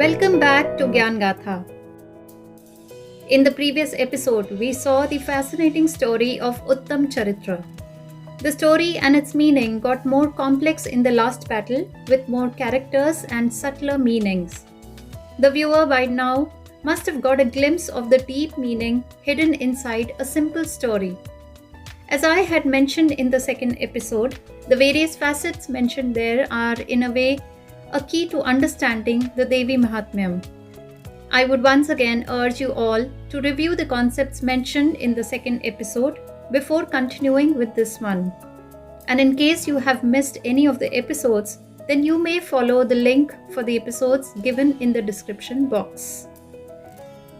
Welcome back to Gyan Gatha. In the previous episode, we saw the fascinating story of Uttam Charitra. The story and its meaning got more complex in the last battle with more characters and subtler meanings. The viewer by now must have got a glimpse of the deep meaning hidden inside a simple story. As I had mentioned in the second episode, the various facets mentioned there are in a way a key to understanding the Devi Mahatmyam. I would once again urge you all to review the concepts mentioned in the second episode before continuing with this one. And in case you have missed any of the episodes, then you may follow the link for the episodes given in the description box.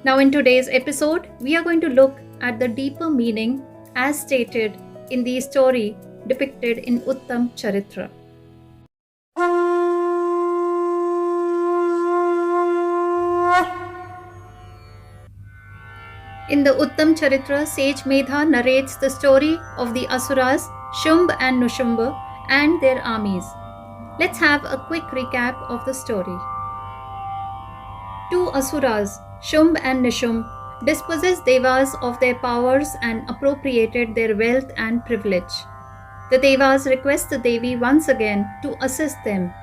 Now in today's episode, we are going to look at the deeper meaning as stated in the story depicted in Uttam Charitra. In the Uttam Charitra, sage Medha narrates the story of the Asuras, Shumb and Nushumba, and their armies. Let's have a quick recap of the story. Two Asuras, Shumb and Nishumb, dispossessed Devas of their powers and appropriated their wealth and privilege. The Devas request the Devi once again to assist them.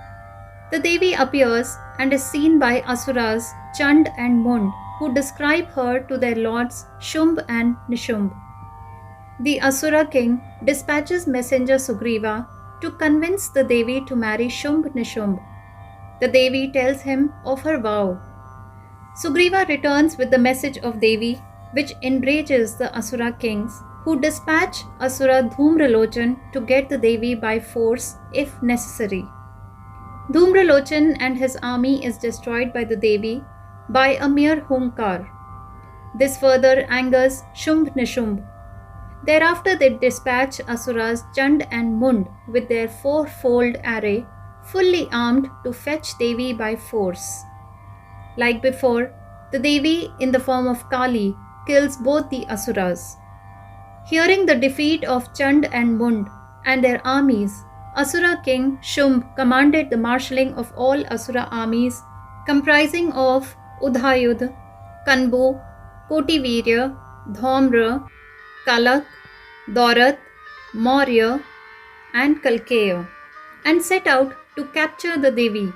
The Devi appears and is seen by Asuras Chand and Mund, who describe her to their lords Shumb and Nishumb. The Asura king dispatches messenger Sugriva to convince the Devi to marry Shumb Nishumb. The Devi tells him of her vow. Sugriva returns with the message of Devi, which enrages the Asura kings, who dispatch Asura Dhumralochan to get the Devi by force if necessary. Dhumralochan and his army is destroyed by the Devi by a mere hunkar. This further angers Shumb Nishumb. Thereafter they dispatch Asuras Chand and Mund with their fourfold array, fully armed to fetch Devi by force. Like before, the Devi in the form of Kali kills both the Asuras. Hearing the defeat of Chand and Mund and their armies, Asura king Shumb commanded the marshalling of all Asura armies comprising of Udhayudh, Kanbu, Kotivirya, Dhaumra, Kalak, Daurat, Maurya, and Kalkeya, and set out to capture the Devi.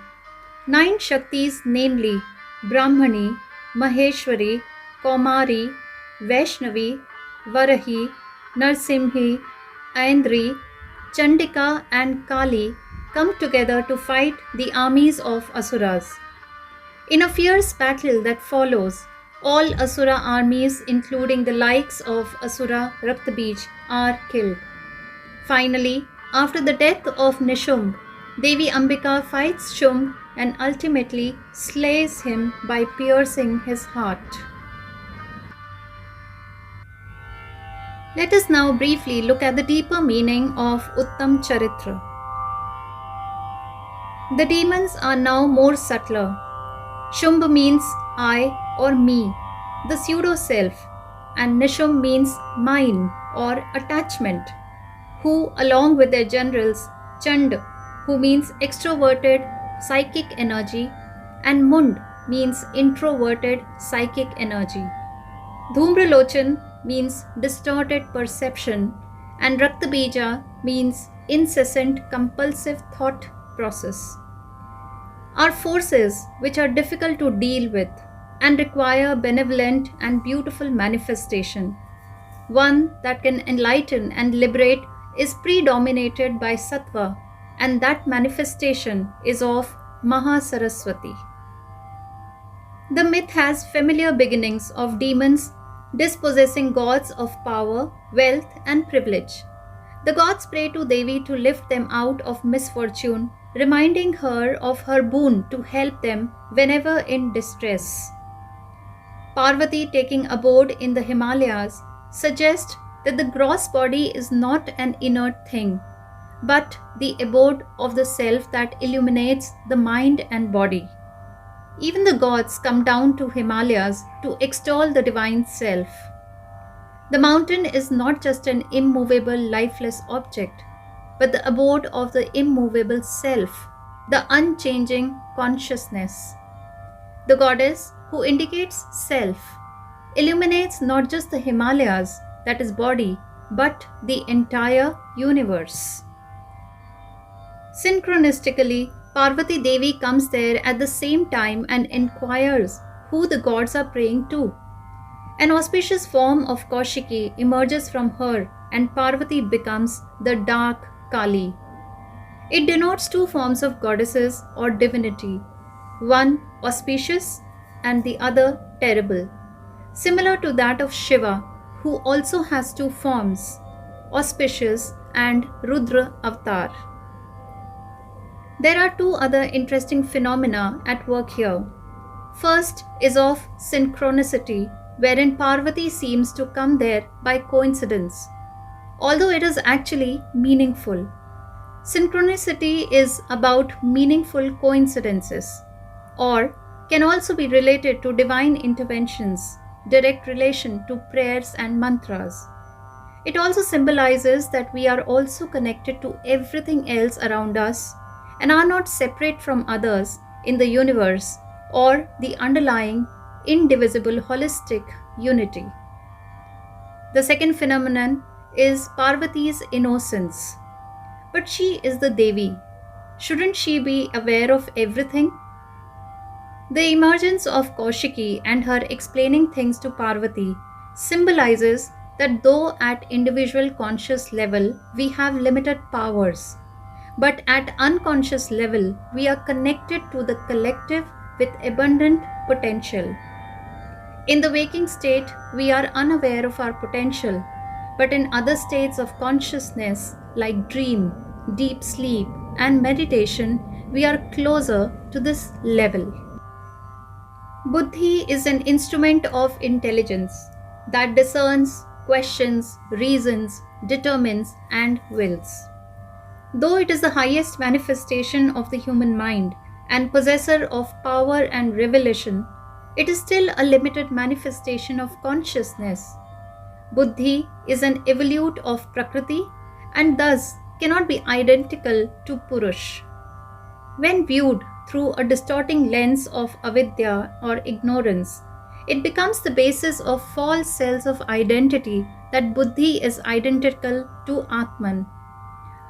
9 Shaktis, namely Brahmani, Maheshwari, Kaumari, Vaishnavi, Varahi, Narsimhi, Aindri, Chandika, and Kali, come together to fight the armies of Asuras. In a fierce battle that follows, all Asura armies, including the likes of Asura Raktabij, are killed. Finally, after the death of Nishumb, Devi Ambika fights Shumb and ultimately slays him by piercing his heart. Let us now briefly look at the deeper meaning of Uttam Charitra. The demons are now more subtler. Shumb means I or me, the pseudo-self, and Nishumb means mine or attachment, who along with their generals, Chand, who means extroverted psychic energy, and Mund means introverted psychic energy. Dhumralochan means distorted perception, and Raktabija means incessant compulsive thought process. Are forces which are difficult to deal with and require benevolent and beautiful manifestation. One that can enlighten and liberate is predominated by Sattva, and that manifestation is of Mahasaraswati. The myth has familiar beginnings of demons dispossessing gods of power, wealth, and privilege. The gods pray to Devi to lift them out of misfortune, reminding her of her boon to help them whenever in distress. Parvati, taking abode in the Himalayas, suggests that the gross body is not an inert thing, but the abode of the self that illuminates the mind and body. Even the gods come down to Himalayas to extol the divine self. The mountain is not just an immovable, lifeless object, but the abode of the immovable self, the unchanging consciousness. The goddess, who indicates self, illuminates not just the Himalayas, that is body, but the entire universe. Synchronistically, Parvati Devi comes there at the same time and inquires who the gods are praying to. An auspicious form of Kaushiki emerges from her, and Parvati becomes the dark Kali. It denotes two forms of goddesses or divinity, one auspicious and the other terrible, similar to that of Shiva, who also has two forms, auspicious and Rudra Avatar. There are two other interesting phenomena at work here. First is of synchronicity, wherein Parvati seems to come there by coincidence, although it is actually meaningful. Synchronicity is about meaningful coincidences, or can also be related to divine interventions, direct relation to prayers and mantras. It also symbolizes that we are also connected to everything else around us and are not separate from others in the universe or the underlying indivisible holistic unity. The second phenomenon is Parvati's innocence. But she is the Devi. Shouldn't she be aware of everything? The emergence of Kaushiki and her explaining things to Parvati symbolizes that though at individual conscious level we have limited powers, but at unconscious level we are connected to the collective with abundant potential. In the waking state, we are unaware of our potential, but in other states of consciousness like dream, deep sleep, and meditation, we are closer to this level. Buddhi is an instrument of intelligence that discerns, questions, reasons, determines, and wills. Though it is the highest manifestation of the human mind and possessor of power and revelation, it is still a limited manifestation of consciousness. Buddhi is an evolute of Prakriti and thus cannot be identical to Purush. When viewed through a distorting lens of avidya or ignorance, it becomes the basis of false cells of identity that Buddhi is identical to Atman.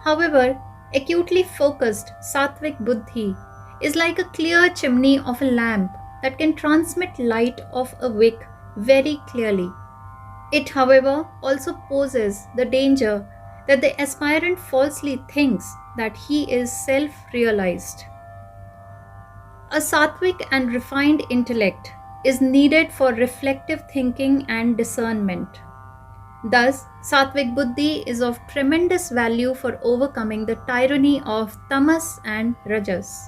However, acutely focused Sattvic Buddhi is like a clear chimney of a lamp that can transmit light of a wick very clearly. It, however, also poses the danger that the aspirant falsely thinks that he is self-realized. A sattvic and refined intellect is needed for reflective thinking and discernment. Thus, Sattvic Buddhi is of tremendous value for overcoming the tyranny of Tamas and Rajas.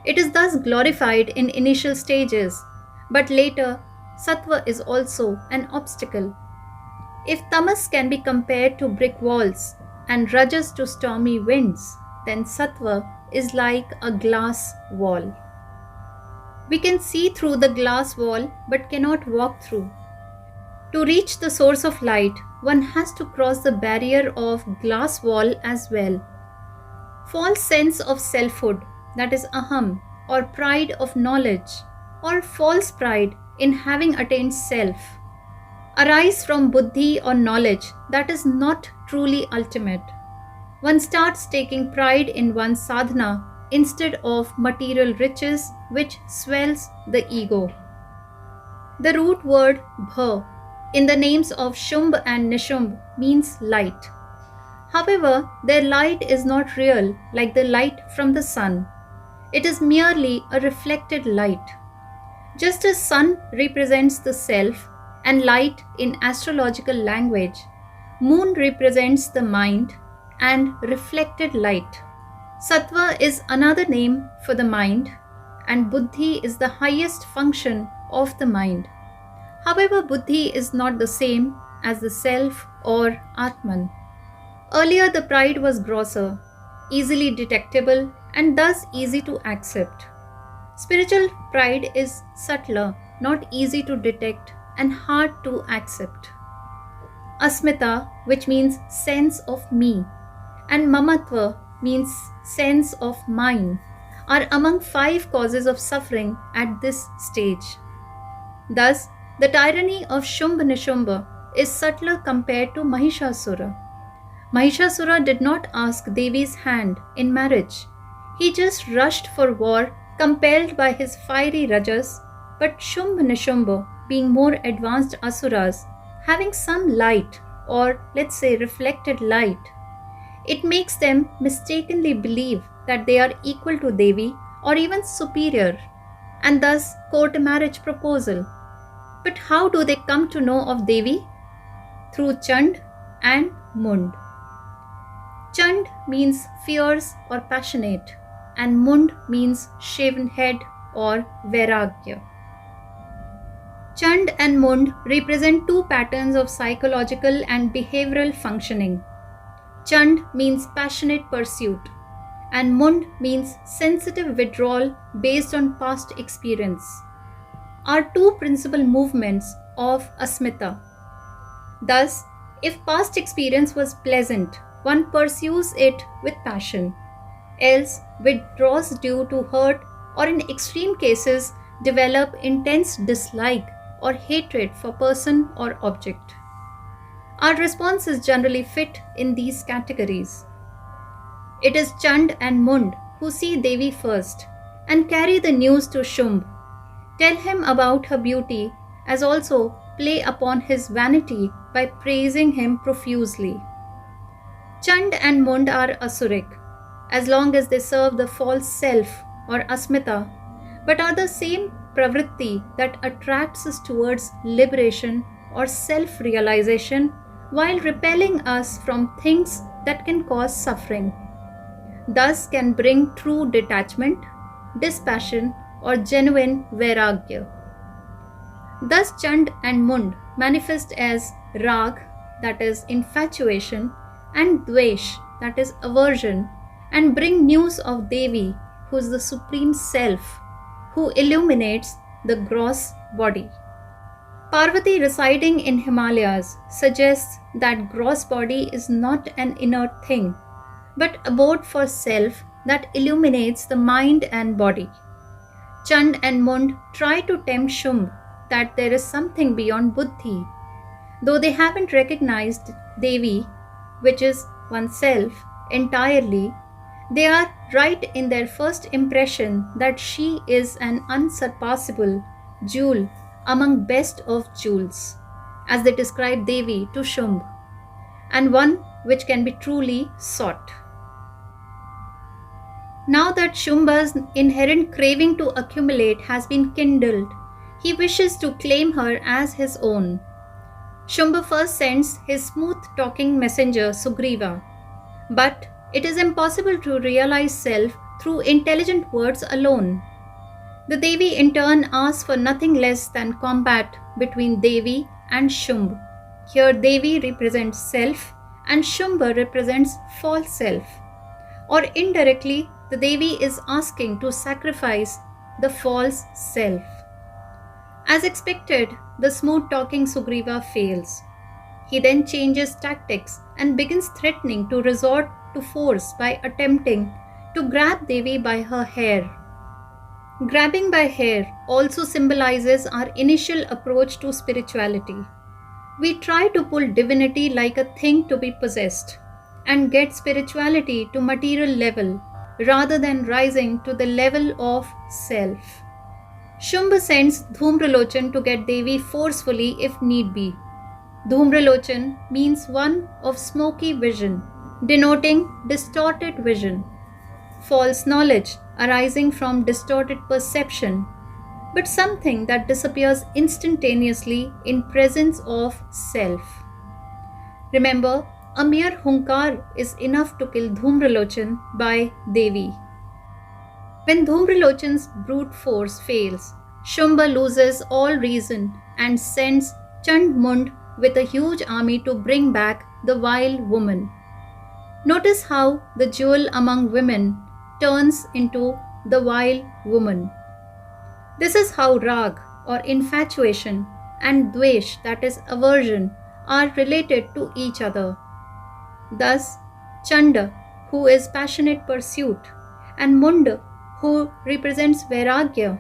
It is thus glorified in initial stages, but later, Sattva is also an obstacle. If Tamas can be compared to brick walls and Rajas to stormy winds, then Sattva is like a glass wall. We can see through the glass wall but cannot walk through. To reach the source of light, one has to cross the barrier of glass wall as well. False sense of selfhood, that is aham, or pride of knowledge, or false pride in having attained self, arise from buddhi or knowledge that is not truly ultimate. One starts taking pride in one's sadhana instead of material riches, which swells the ego. The root word bha in the names of Shumb and Nishumbh means light. However, their light is not real like the light from the sun. It is merely a reflected light. Just as sun represents the self and light in astrological language, moon represents the mind and reflected light. Sattva is another name for the mind, and buddhi is the highest function of the mind. However, buddhi is not the same as the self or Atman. Earlier, the pride was grosser, easily detectable, and thus easy to accept. Spiritual pride is subtler, not easy to detect, and hard to accept. Asmita, which means sense of me, and mamatva means sense of mine, are among 5 causes of suffering at this stage. Thus, the tyranny of Shumba-Nishumbha is subtler compared to Mahishasura. Mahishasura did not ask Devi's hand in marriage. He just rushed for war, compelled by his fiery rajas, but Shumba-Nishumbha, being more advanced asuras, having some light, or let's say reflected light, it makes them mistakenly believe that they are equal to Devi or even superior, and thus court a marriage proposal. But how do they come to know of Devi? Through Chand and Mund. Chand means fierce or passionate, and Mund means shaven head or Vairagya. Chand and Mund represent 2 patterns of psychological and behavioral functioning. Chand means passionate pursuit, and Mund means sensitive withdrawal based on past experience, are 2 principal movements of Asmita. Thus, if past experience was pleasant, one pursues it with passion, else withdraws due to hurt, or in extreme cases develop intense dislike or hatred for person or object. Our responses generally fit in these categories. It is Chand and Mund who see Devi first and carry the news to Shumb, tell him about her beauty, as also play upon his vanity by praising him profusely. Chand and Mund are asuric, as long as they serve the false self or asmita, but are the same pravritti that attracts us towards liberation or self-realization while repelling us from things that can cause suffering. Thus can bring true detachment, dispassion, or genuine vairagya. Thus Chand and Mund manifest as rag, that is infatuation, and dvesh, that is aversion, and bring news of Devi, who is the supreme self, who illuminates the gross body. Parvati residing in Himalayas suggests that gross body is not an inert thing, but abode for self that illuminates the mind and body. Chand and Mund try to tempt Shumb that there is something beyond buddhi, though they haven't recognized Devi, which is oneself, entirely. They are right in their first impression that she is an unsurpassable jewel among best of jewels, as they describe Devi to Shumb, and one which can be truly sought. Now that Shumba's inherent craving to accumulate has been kindled, he wishes to claim her as his own. Shumba first sends his smooth-talking messenger Sugriva, but it is impossible to realize self through intelligent words alone. The Devi in turn asks for nothing less than combat between Devi and Shumb. Here Devi represents self and Shumba represents false self. Or indirectly, the Devi is asking to sacrifice the false self. As expected, the smooth-talking Sugriva fails. He then changes tactics and begins threatening to resort to force by attempting to grab Devi by her hair. Grabbing by hair also symbolizes our initial approach to spirituality. We try to pull divinity like a thing to be possessed and get spirituality to material level rather than rising to the level of self. Shumba sends Dhumralochan to get Devi forcefully if need be. Dhumralochan means one of smoky vision, denoting distorted vision, false knowledge arising from distorted perception, but something that disappears instantaneously in presence of self. Remember, a mere hunkar is enough to kill Dhumralochan by Devi. When Dhumralochan's brute force fails, Shumba loses all reason and sends Chand Mund with a huge army to bring back the vile woman. Notice how the jewel among women turns into the vile woman. This is how rag or infatuation and dvesh, that is aversion, are related to each other. Thus, Chanda, who is passionate pursuit, and Munda, who represents Vairagya,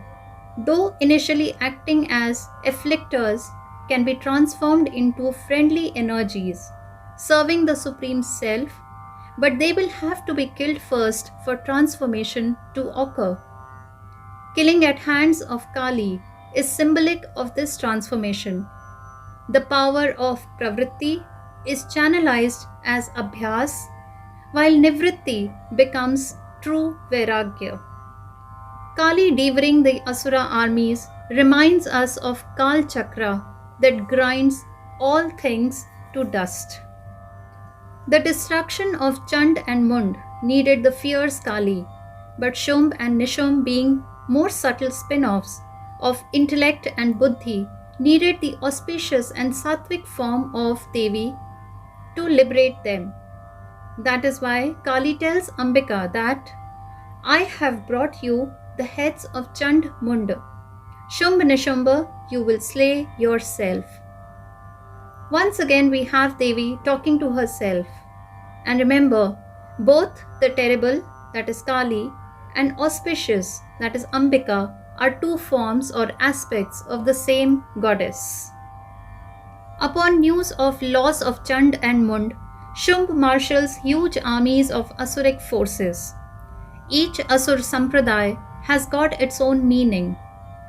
though initially acting as afflictors, can be transformed into friendly energies, serving the Supreme Self, but they will have to be killed first for transformation to occur. Killing at hands of Kali is symbolic of this transformation. The power of pravritti is channelized as abhyas, while nivritti becomes true vairagya. Kali devouring the Asura armies reminds us of Kal Chakra that grinds all things to dust. The destruction of Chand and Mund needed the fierce Kali, but Shumb and Nishum, being more subtle spin offs of intellect and buddhi, needed the auspicious and sattvic form of Devi to liberate them. That is why Kali tells Ambika that I have brought you the heads of Chand Mund. Shumb Nishumbha, you will slay yourself. Once again, we have Devi talking to herself. And remember, both the terrible, that is Kali, and auspicious, that is Ambika, are two forms or aspects of the same goddess. Upon news of loss of Chand and Mund, Shumb marshals huge armies of Asuric forces. Each Asur Sampradaya has got its own meaning,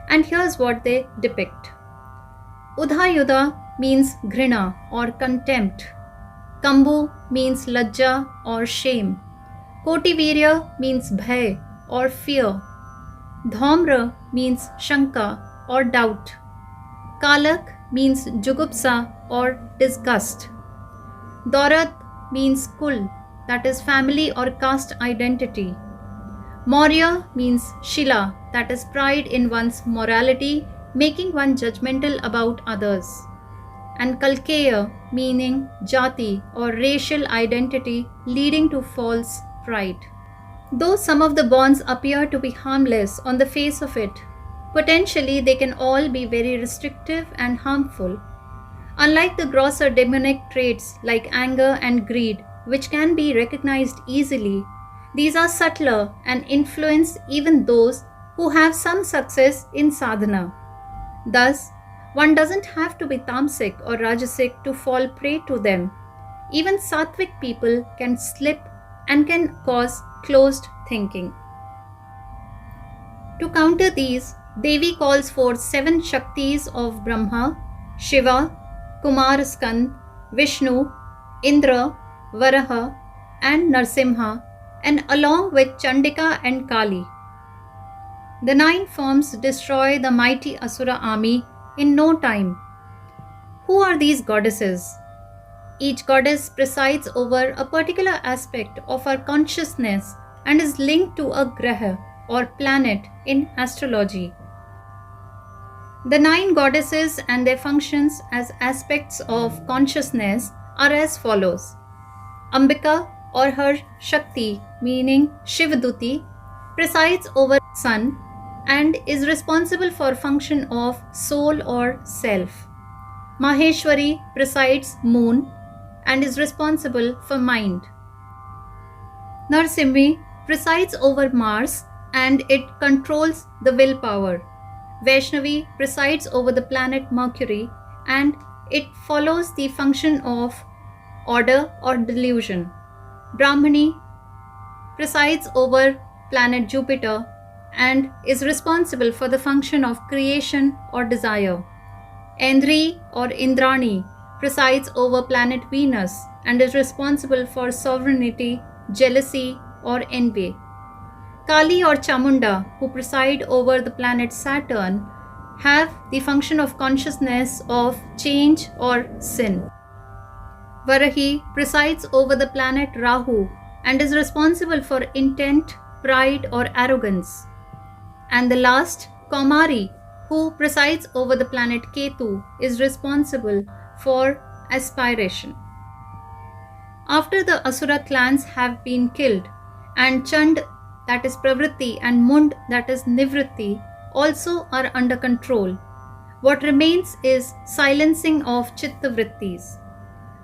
and here's what they depict. Udhayudha means ghrina or contempt. Kambu means lajja or shame. Kotivirya means bhay or fear. Dhaumra means shanka or doubt. Kalak means jugupsa or disgust. Daurat means kul, that is family or caste identity. Maurya means shila, that is pride in one's morality, making one judgmental about others. And Kalkeya meaning jati or racial identity, leading to false pride. Though some of the bonds appear to be harmless on the face of it, potentially they can all be very restrictive and harmful. Unlike the grosser demonic traits like anger and greed, which can be recognized easily, these are subtler and influence even those who have some success in sadhana. Thus, one doesn't have to be tamasic or rajasic to fall prey to them. Even sattvic people can slip and can cause closed thinking. To counter these, Devi calls for 7 Shaktis of Brahma, Shiva, Kumar Skand, Vishnu, Indra, Varaha, and Narsimha, and along with Chandika and Kali. The 9 forms destroy the mighty Asura army in no time. Who are these goddesses? Each goddess presides over a particular aspect of our consciousness and is linked to a graha or planet in astrology. The 9 goddesses and their functions as aspects of consciousness are as follows. Ambika or her Shakti, meaning Shivaduti, presides over sun and is responsible for function of soul or self. Maheshwari presides moon and is responsible for mind. Narsimhi presides over Mars and it controls the willpower. Vaishnavi presides over the planet Mercury and it follows the function of order or delusion. Brahmani presides over planet Jupiter and is responsible for the function of creation or desire. Endri or Indrani presides over planet Venus and is responsible for sovereignty, jealousy, or envy. Kali or Chamunda, who preside over the planet Saturn, have the function of consciousness of change or sin. Varahi presides over the planet Rahu and is responsible for intent, pride, or arrogance. And the last, Kaumari, who presides over the planet Ketu, is responsible for aspiration. After the Asura clans have been killed, and Chand, that is Pravritti, and Mund, that is Nivritti, also are under control, what remains is silencing of Chitta Vrittis.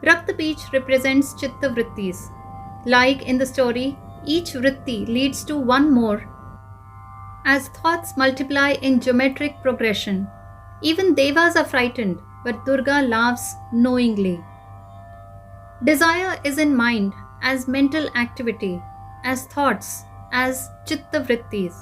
Raktabij represents Chitta Vrittis. Like in the story, each Vritti leads to one more, as thoughts multiply in geometric progression. Even devas are frightened, but Durga laughs knowingly. Desire is in mind as mental activity, as thoughts, as chitta vrittis.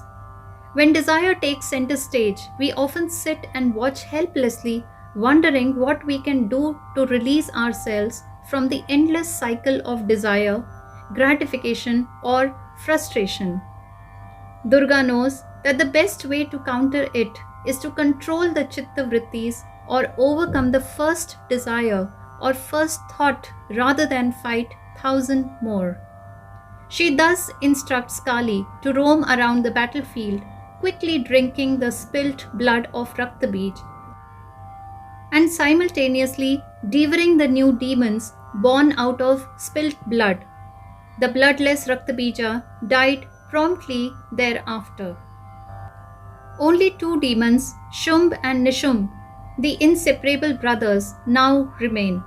When desire takes center stage, we often sit and watch helplessly, wondering what we can do to release ourselves from the endless cycle of desire, gratification, or frustration. Durga knows that the best way to counter it is to control the chitta vrittis or overcome the first desire or first thought rather than fight thousand more. She thus instructs Kali to roam around the battlefield, quickly drinking the spilt blood of Raktabij and simultaneously devouring the new demons born out of spilt blood. The bloodless Raktabija died promptly thereafter. Only two demons, Shumb and Nishumb, the inseparable brothers, now remain.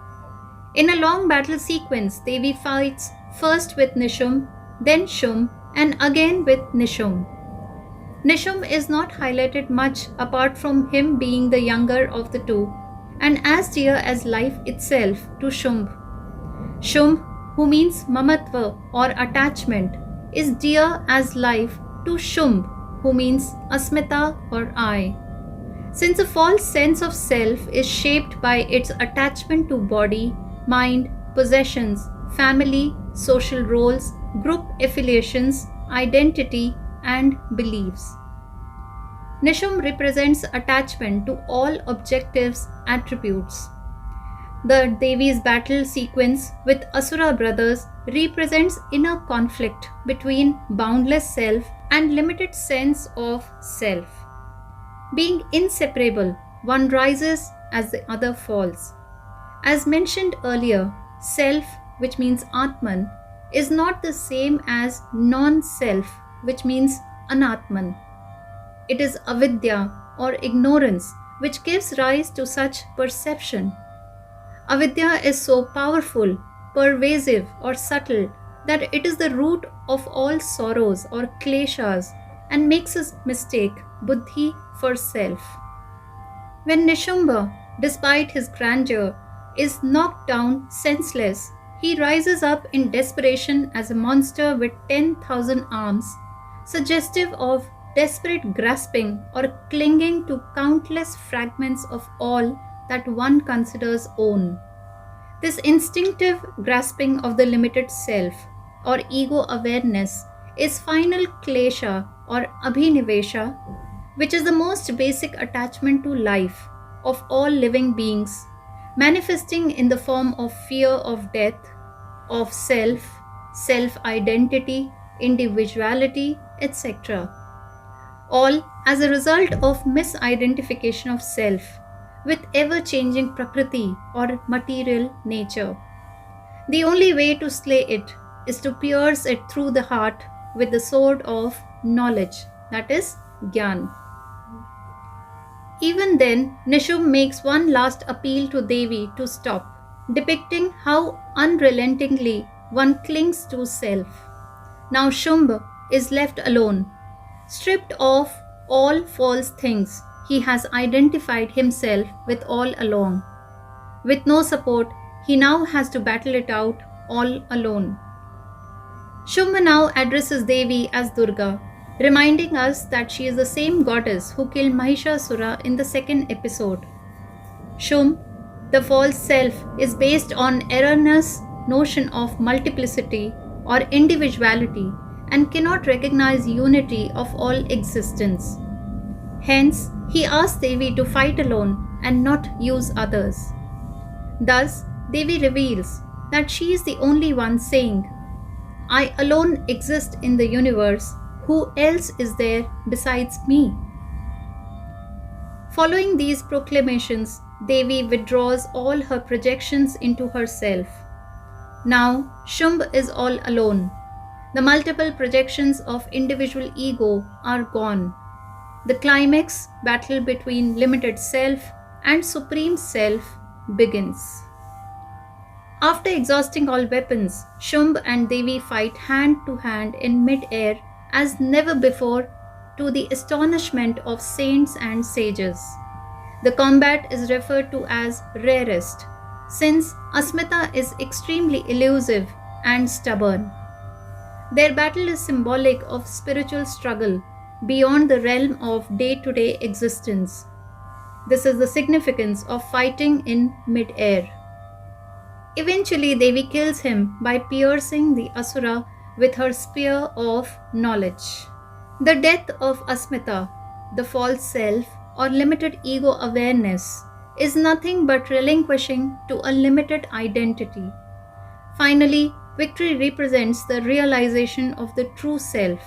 In a long battle sequence, Devi fights first with Nishumb, then Shumb, and again with Nishumb. Nishumb is not highlighted much apart from him being the younger of the two and as dear as life itself to Shumb. Shumb, who means mamatva or attachment, is dear as life to Shumb, who means asmita or I. Since a false sense of self is shaped by its attachment to body, mind, possessions, family, social roles, group affiliations, identity, and beliefs. Nishum represents attachment to all objectives, attributes. The Devi's battle sequence with Asura brothers represents inner conflict between boundless self and limited sense of self. Being inseparable, one rises as the other falls. As mentioned earlier, self, which means Atman, is not the same as non-self, which means Anatman. It is avidya or ignorance which gives rise to such perception. Avidya is so powerful, pervasive, or subtle that it is the root of all sorrows or kleshas and makes us mistake buddhi for self. When Nishumbha, despite his grandeur, is knocked down senseless, he rises up in desperation as a monster with 10,000 arms, suggestive of desperate grasping or clinging to countless fragments of all that one considers own. This instinctive grasping of the limited self or ego awareness is final klesha or abhinivesha, which is the most basic attachment to life of all living beings, manifesting in the form of fear of death, of self, self-identity, individuality, etc. All as a result of misidentification of self with ever-changing prakriti or material nature. The only way to slay it is to pierce it through the heart with the sword of knowledge, that is, Gyan. Even then, Nishum makes one last appeal to Devi to stop, depicting how unrelentingly one clings to self. Now Shumb is left alone. Stripped of all false things, he has identified himself with all along. With no support, he now has to battle it out all alone. Shumba now addresses Devi as Durga, reminding us that she is the same goddess who killed Mahishasura in the second episode. Shumb, the false self, is based on erroneous notion of multiplicity or individuality and cannot recognize unity of all existence. Hence, he asks Devi to fight alone and not use others. Thus, Devi reveals that she is the only one saying, I alone exist in the universe, who else is there besides me? Following these proclamations, Devi withdraws all her projections into herself. Now, Shumb is all alone. The multiple projections of individual ego are gone. The climax battle between limited self and supreme self begins. After exhausting all weapons, Shumb and Devi fight hand to hand in mid-air as never before to the astonishment of saints and sages. The combat is referred to as rarest, since Asmita is extremely elusive and stubborn. Their battle is symbolic of spiritual struggle beyond the realm of day-to-day existence. This is the significance of fighting in mid-air. Eventually, Devi kills him by piercing the Asura with her spear of knowledge. The death of Asmita, the false self or limited ego awareness, is nothing but relinquishing to a limited identity. Finally, victory represents the realization of the true self,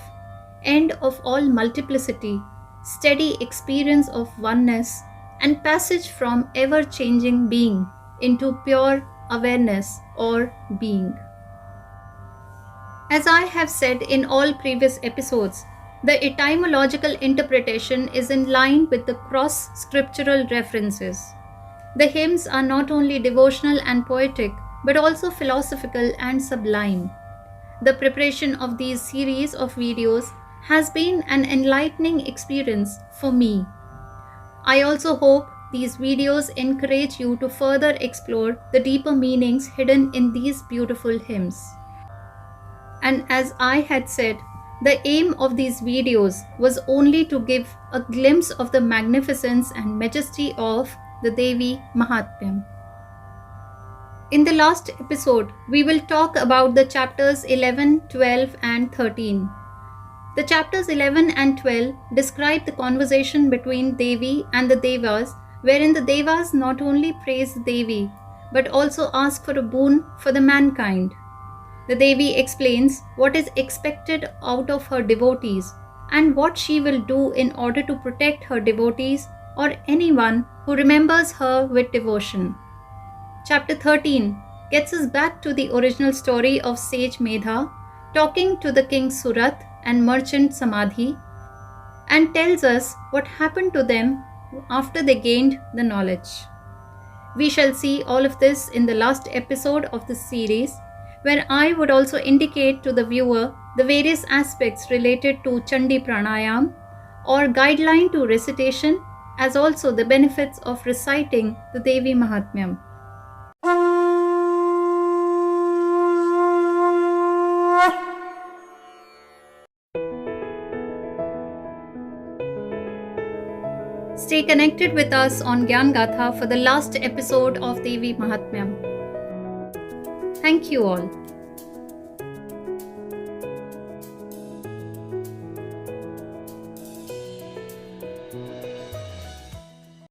end of all multiplicity, steady experience of oneness, and passage from ever-changing being into pure awareness or being. As I have said in all previous episodes, the etymological interpretation is in line with the cross-scriptural references. The hymns are not only devotional and poetic, but also philosophical and sublime. The preparation of these series of videos has been an enlightening experience for me. I also hope these videos encourage you to further explore the deeper meanings hidden in these beautiful hymns. And as I had said, the aim of these videos was only to give a glimpse of the magnificence and majesty of the Devi Mahatmyam. In the last episode, we will talk about the chapters 11, 12 and 13. The chapters 11 and 12 describe the conversation between Devi and the Devas, wherein the Devas not only praise Devi, but also ask for a boon for the mankind. The Devi explains what is expected out of her devotees and what she will do in order to protect her devotees or anyone who remembers her with devotion. Chapter 13 gets us back to the original story of sage Medha talking to the king Surat and merchant Samadhi and tells us what happened to them after they gained the knowledge. We shall see all of this in the last episode of this series, where I would also indicate to the viewer the various aspects related to Chandi Pranayam or guideline to recitation, as also the benefits of reciting the Devi Mahatmyam. Stay connected with us on Gyan Gatha for the last episode of Devi Mahatmyam. Thank you all.